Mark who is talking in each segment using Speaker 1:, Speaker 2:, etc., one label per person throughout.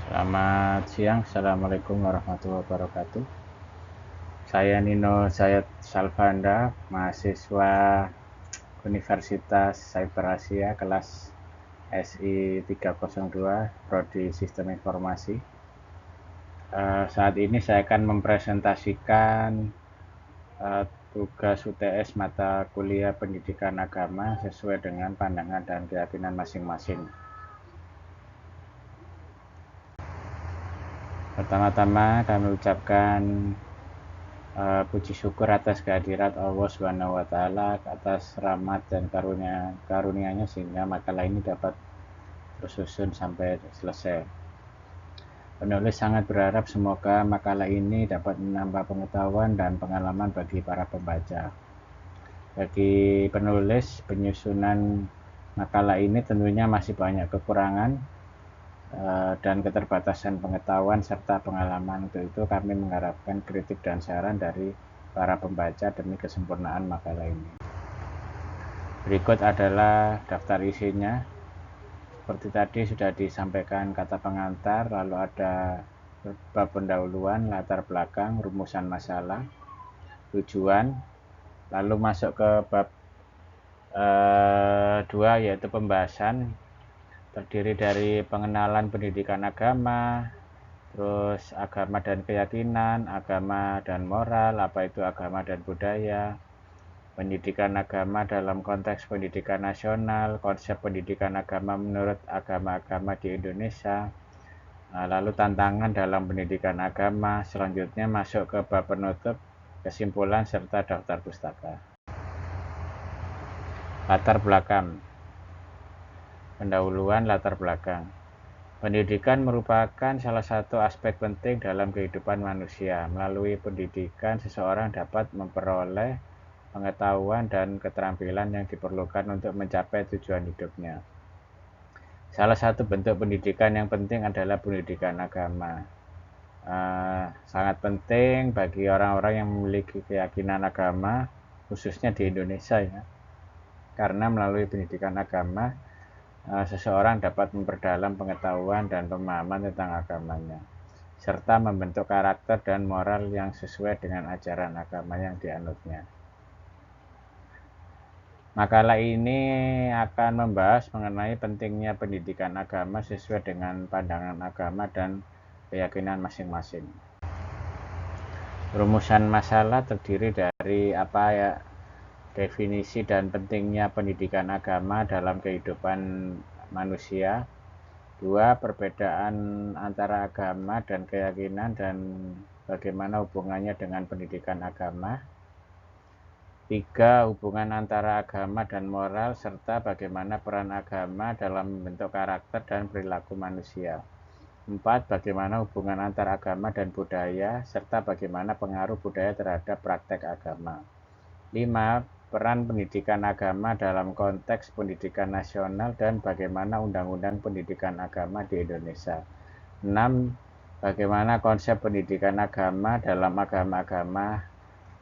Speaker 1: Selamat siang, Assalamualaikum warahmatullahi wabarakatuh. Saya Nino Zayed Salvanda, mahasiswa Universitas Cyber Asia kelas SI 302, Prodi Sistem Informasi. Saat ini saya akan mempresentasikan tugas UTS mata kuliah pendidikan agama sesuai dengan pandangan dan keyakinan masing-masing. Pertama-tama kami ucapkan puji syukur atas kehadirat Allah SWT atas rahmat dan karunia-Nya sehingga makalah ini dapat tersusun sampai selesai. Penulis sangat berharap semoga makalah ini dapat menambah pengetahuan dan pengalaman bagi para pembaca. Bagi penulis, penyusunan makalah ini tentunya masih banyak kekurangan dan keterbatasan pengetahuan serta pengalaman. Untuk itu kami mengharapkan kritik dan saran dari para pembaca demi kesempurnaan makalah ini. Berikut adalah daftar isinya. Seperti tadi sudah disampaikan kata pengantar, lalu ada bab pendahuluan, latar belakang, rumusan masalah, tujuan, lalu masuk ke bab 2 yaitu pembahasan, terdiri dari pengenalan pendidikan agama, terus agama dan keyakinan, agama dan moral, apa itu agama dan budaya, pendidikan agama dalam konteks pendidikan nasional, konsep pendidikan agama menurut agama-agama di Indonesia, lalu tantangan dalam pendidikan agama. Selanjutnya masuk ke bab penutup, kesimpulan, serta daftar pustaka. Latar belakang. Pendahuluan latar belakang. Pendidikan merupakan salah satu aspek penting dalam kehidupan manusia. Melalui pendidikan, seseorang dapat memperoleh pengetahuan dan keterampilan yang diperlukan untuk mencapai tujuan hidupnya. Salah satu bentuk pendidikan yang penting adalah pendidikan agama. Sangat penting bagi orang-orang yang memiliki keyakinan agama, khususnya di Indonesia ya. Karena melalui pendidikan agama, seseorang dapat memperdalam pengetahuan dan pemahaman tentang agamanya, serta membentuk karakter dan moral yang sesuai dengan ajaran agama yang dianutnya. Makalah ini akan membahas mengenai pentingnya pendidikan agama sesuai dengan pandangan agama dan keyakinan masing-masing. Rumusan masalah terdiri dari definisi dan pentingnya pendidikan agama dalam kehidupan manusia. 2. Perbedaan antara agama dan keyakinan dan bagaimana hubungannya dengan pendidikan agama. 3. Hubungan antara agama dan moral serta bagaimana peran agama dalam membentuk karakter dan perilaku manusia. 4. Bagaimana hubungan antara agama dan budaya serta bagaimana pengaruh budaya terhadap praktek agama. 5. Peran pendidikan agama dalam konteks pendidikan nasional dan bagaimana undang-undang pendidikan agama di Indonesia. 6. Bagaimana konsep pendidikan agama dalam agama-agama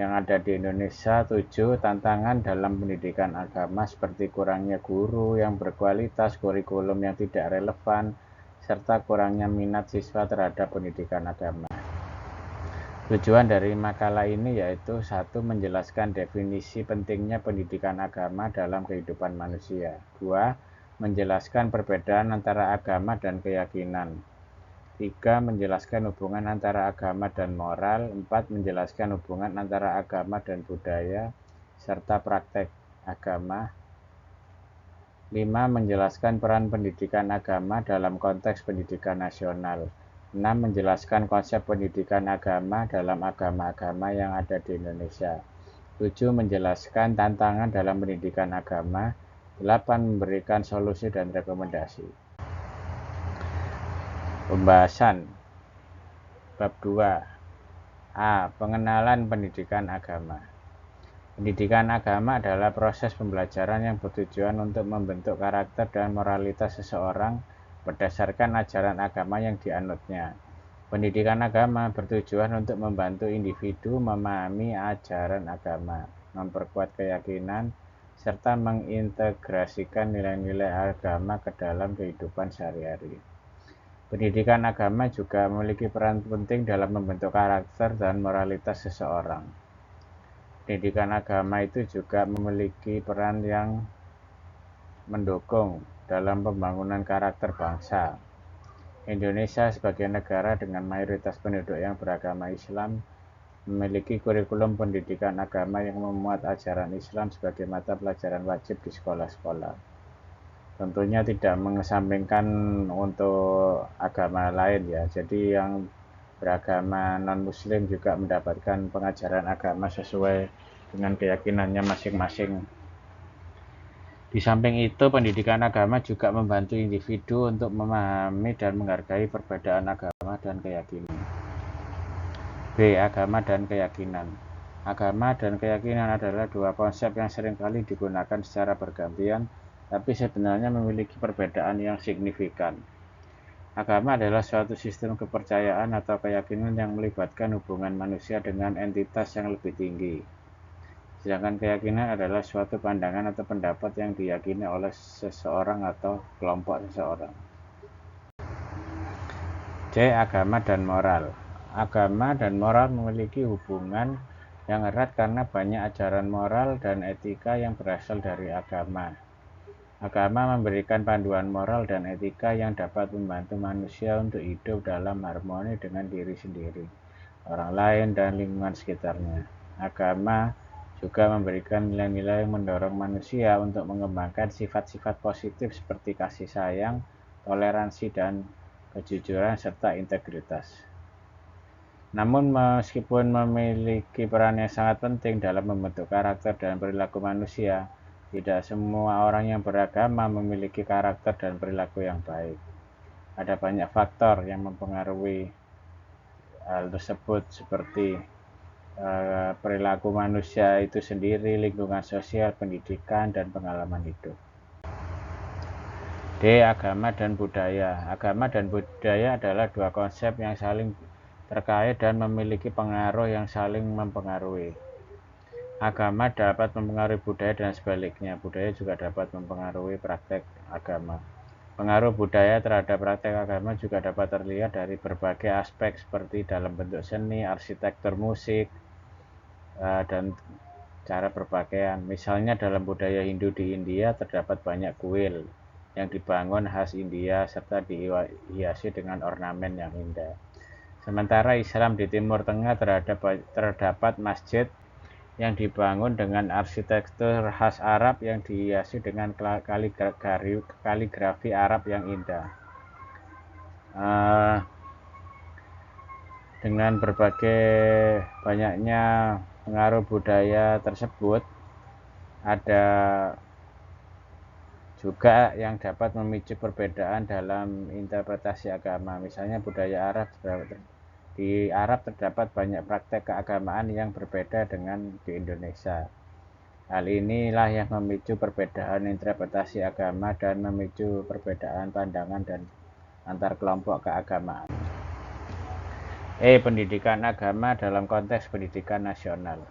Speaker 1: yang ada di Indonesia. 7. Tantangan dalam pendidikan agama seperti kurangnya guru yang berkualitas, kurikulum yang tidak relevan, serta kurangnya minat siswa terhadap pendidikan agama. Tujuan dari makalah ini yaitu 1. Menjelaskan definisi pentingnya pendidikan agama dalam kehidupan manusia. 2. Menjelaskan perbedaan antara agama dan keyakinan. 3. Menjelaskan hubungan antara agama dan moral. 4. Menjelaskan hubungan antara agama dan budaya serta praktek agama. 5. Menjelaskan peran pendidikan agama dalam konteks pendidikan nasional. 6. Menjelaskan konsep pendidikan agama dalam agama-agama yang ada di Indonesia. 7. Menjelaskan tantangan dalam pendidikan agama. 8. Memberikan solusi dan rekomendasi. Pembahasan bab 2. A. Pengenalan pendidikan agama. Pendidikan agama adalah proses pembelajaran yang bertujuan untuk membentuk karakter dan moralitas seseorang berdasarkan ajaran agama yang dianutnya. Pendidikan agama bertujuan untuk membantu individu memahami ajaran agama, memperkuat keyakinan, serta mengintegrasikan nilai-nilai agama ke dalam kehidupan sehari-hari. Pendidikan agama juga memiliki peran penting dalam membentuk karakter dan moralitas seseorang. Pendidikan agama itu juga memiliki peran yang mendukung dalam pembangunan karakter bangsa. Indonesia sebagai negara dengan mayoritas penduduk yang beragama Islam memiliki kurikulum pendidikan agama yang memuat ajaran Islam sebagai mata pelajaran wajib di sekolah-sekolah. Tentunya tidak mengesampingkan untuk agama lain ya. Jadi yang beragama non-muslim juga mendapatkan pengajaran agama sesuai dengan keyakinannya masing-masing. Di samping itu, pendidikan agama juga membantu individu untuk memahami dan menghargai perbedaan agama dan keyakinan. B. Agama dan keyakinan. Agama dan keyakinan adalah dua konsep yang seringkali digunakan secara bergantian, tapi sebenarnya memiliki perbedaan yang signifikan. Agama adalah suatu sistem kepercayaan atau keyakinan yang melibatkan hubungan manusia dengan entitas yang lebih tinggi. Sedangkan keyakinan adalah suatu pandangan atau pendapat yang diyakini oleh seseorang atau kelompok seseorang. C. Agama dan moral. Agama dan moral memiliki hubungan yang erat karena banyak ajaran moral dan etika yang berasal dari agama. Agama memberikan panduan moral dan etika yang dapat membantu manusia untuk hidup dalam harmoni dengan diri sendiri, orang lain, dan lingkungan sekitarnya. Agama juga memberikan nilai-nilai yang mendorong manusia untuk mengembangkan sifat-sifat positif seperti kasih sayang, toleransi, dan kejujuran, serta integritas. Namun meskipun memiliki peran yang sangat penting dalam membentuk karakter dan perilaku manusia, tidak semua orang yang beragama memiliki karakter dan perilaku yang baik. Ada banyak faktor yang mempengaruhi hal tersebut seperti perilaku manusia itu sendiri, lingkungan sosial, pendidikan, dan pengalaman hidup. D. Agama dan budaya. Agama dan budaya adalah dua konsep yang saling terkait dan memiliki pengaruh yang saling mempengaruhi. Agama dapat mempengaruhi budaya dan sebaliknya. Budaya juga dapat mempengaruhi praktek agama. Pengaruh budaya terhadap praktek agama juga dapat terlihat dari berbagai aspek seperti dalam bentuk seni, arsitektur, musik, dan cara berpakaian. Misalnya dalam budaya Hindu di India terdapat banyak kuil yang dibangun khas India serta dihiasi dengan ornamen yang indah. Sementara Islam di Timur Tengah terdapat masjid yang dibangun dengan arsitektur khas Arab yang dihiasi dengan kaligrafi Arab yang indah. Dengan berbagai banyaknya pengaruh budaya tersebut, ada juga yang dapat memicu perbedaan dalam interpretasi agama. Misalnya budaya Arab, di Arab terdapat banyak praktek keagamaan yang berbeda dengan di Indonesia. Hal inilah yang memicu perbedaan interpretasi agama dan memicu perbedaan pandangan dan antar kelompok keagamaan. Pendidikan agama dalam konteks pendidikan nasional.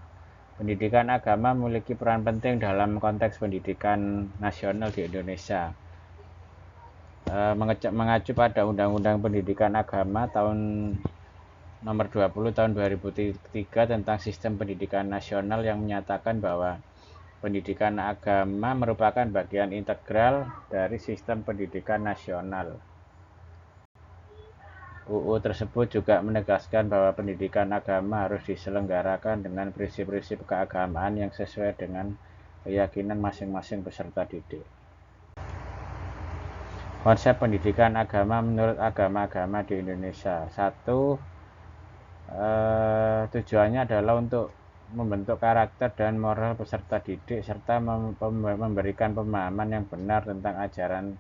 Speaker 1: Pendidikan agama memiliki peran penting dalam konteks pendidikan nasional di Indonesia. Mengacu pada Undang-Undang Pendidikan Agama nomor 20 tahun 2003 tentang sistem pendidikan nasional yang menyatakan bahwa pendidikan agama merupakan bagian integral dari sistem pendidikan nasional. UU tersebut juga menegaskan bahwa pendidikan agama harus diselenggarakan dengan prinsip-prinsip keagamaan yang sesuai dengan keyakinan masing-masing peserta didik. Konsep pendidikan agama menurut agama-agama di Indonesia. 1. Tujuannya adalah untuk membentuk karakter dan moral peserta didik serta memberikan pemahaman yang benar tentang ajaran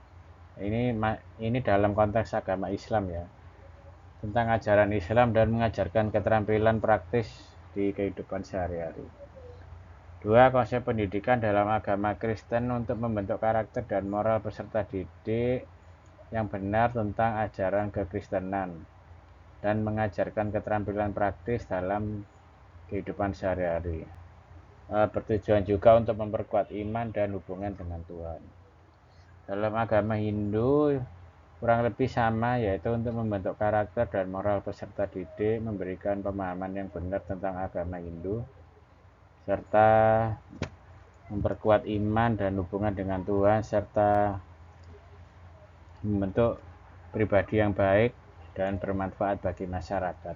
Speaker 1: ini dalam konteks agama Islam ya, tentang ajaran Islam dan mengajarkan keterampilan praktis di kehidupan sehari-hari. 2. Konsep pendidikan dalam agama Kristen untuk membentuk karakter dan moral peserta didik yang benar tentang ajaran kekristenan dan mengajarkan keterampilan praktis dalam kehidupan sehari-hari. Bertujuan juga untuk memperkuat iman dan hubungan dengan Tuhan. Dalam agama Hindu kurang lebih sama, yaitu untuk membentuk karakter dan moral peserta didik, memberikan pemahaman yang benar tentang agama Hindu, serta memperkuat iman dan hubungan dengan Tuhan, serta membentuk pribadi yang baik dan bermanfaat bagi masyarakat.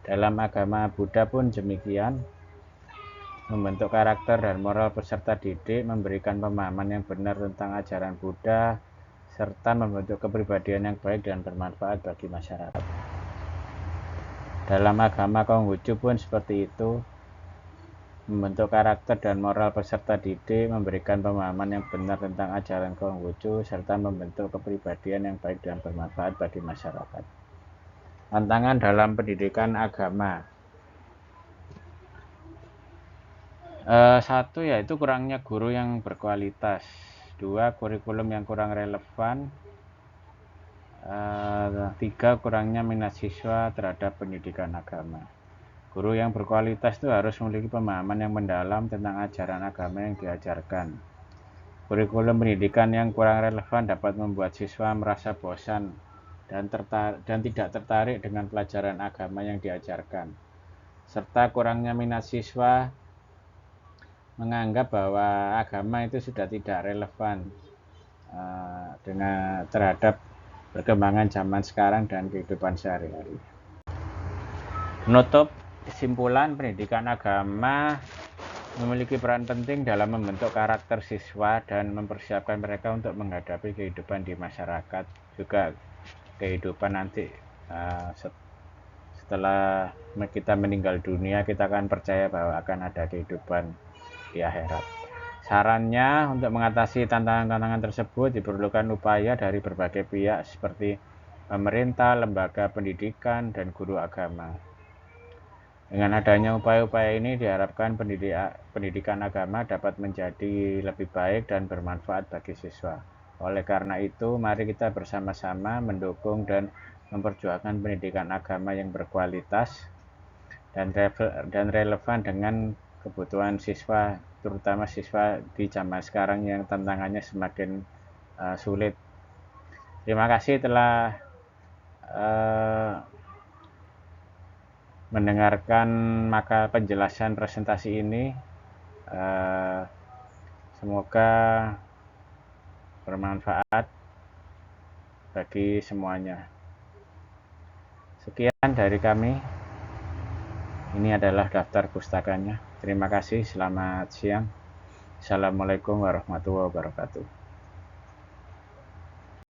Speaker 1: Dalam agama Buddha pun demikian, membentuk karakter dan moral peserta didik, memberikan pemahaman yang benar tentang ajaran Buddha, serta membentuk kepribadian yang baik dan bermanfaat bagi masyarakat. Dalam agama Konghucu pun seperti itu, membentuk karakter dan moral peserta didik, memberikan pemahaman yang benar tentang ajaran Konghucu, serta membentuk kepribadian yang baik dan bermanfaat bagi masyarakat. Tantangan dalam pendidikan agama. Satu, yaitu kurangnya guru yang berkualitas. Dua, kurikulum yang kurang relevan. Tiga, kurangnya minat siswa terhadap pendidikan agama. Guru yang berkualitas itu harus memiliki pemahaman yang mendalam tentang ajaran agama yang diajarkan. Kurikulum pendidikan yang kurang relevan dapat membuat siswa merasa bosan dan tidak tertarik dengan pelajaran agama yang diajarkan. Serta kurangnya minat siswa menganggap bahwa agama itu sudah tidak relevan dengan terhadap perkembangan zaman sekarang dan kehidupan sehari-hari. Menutup kesimpulan, pendidikan agama memiliki peran penting dalam membentuk karakter siswa dan mempersiapkan mereka untuk menghadapi kehidupan di masyarakat, juga kehidupan nanti setelah kita meninggal dunia. Kita akan percaya bahwa akan ada kehidupan di akhirat. Sarannya, untuk mengatasi tantangan-tantangan tersebut diperlukan upaya dari berbagai pihak seperti pemerintah, lembaga pendidikan, dan guru agama. Dengan adanya upaya-upaya ini diharapkan pendidikan agama dapat menjadi lebih baik dan bermanfaat bagi siswa. Oleh karena itu, mari kita bersama-sama mendukung dan memperjuangkan pendidikan agama yang berkualitas dan relevan dengan kebutuhan siswa, terutama siswa di zaman sekarang yang tantangannya semakin sulit. Terima kasih telah mendengarkan maka penjelasan presentasi ini. Semoga bermanfaat bagi semuanya. Sekian dari kami. Ini adalah daftar pustakanya. Terima kasih, selamat siang. Assalamualaikum warahmatullahi wabarakatuh.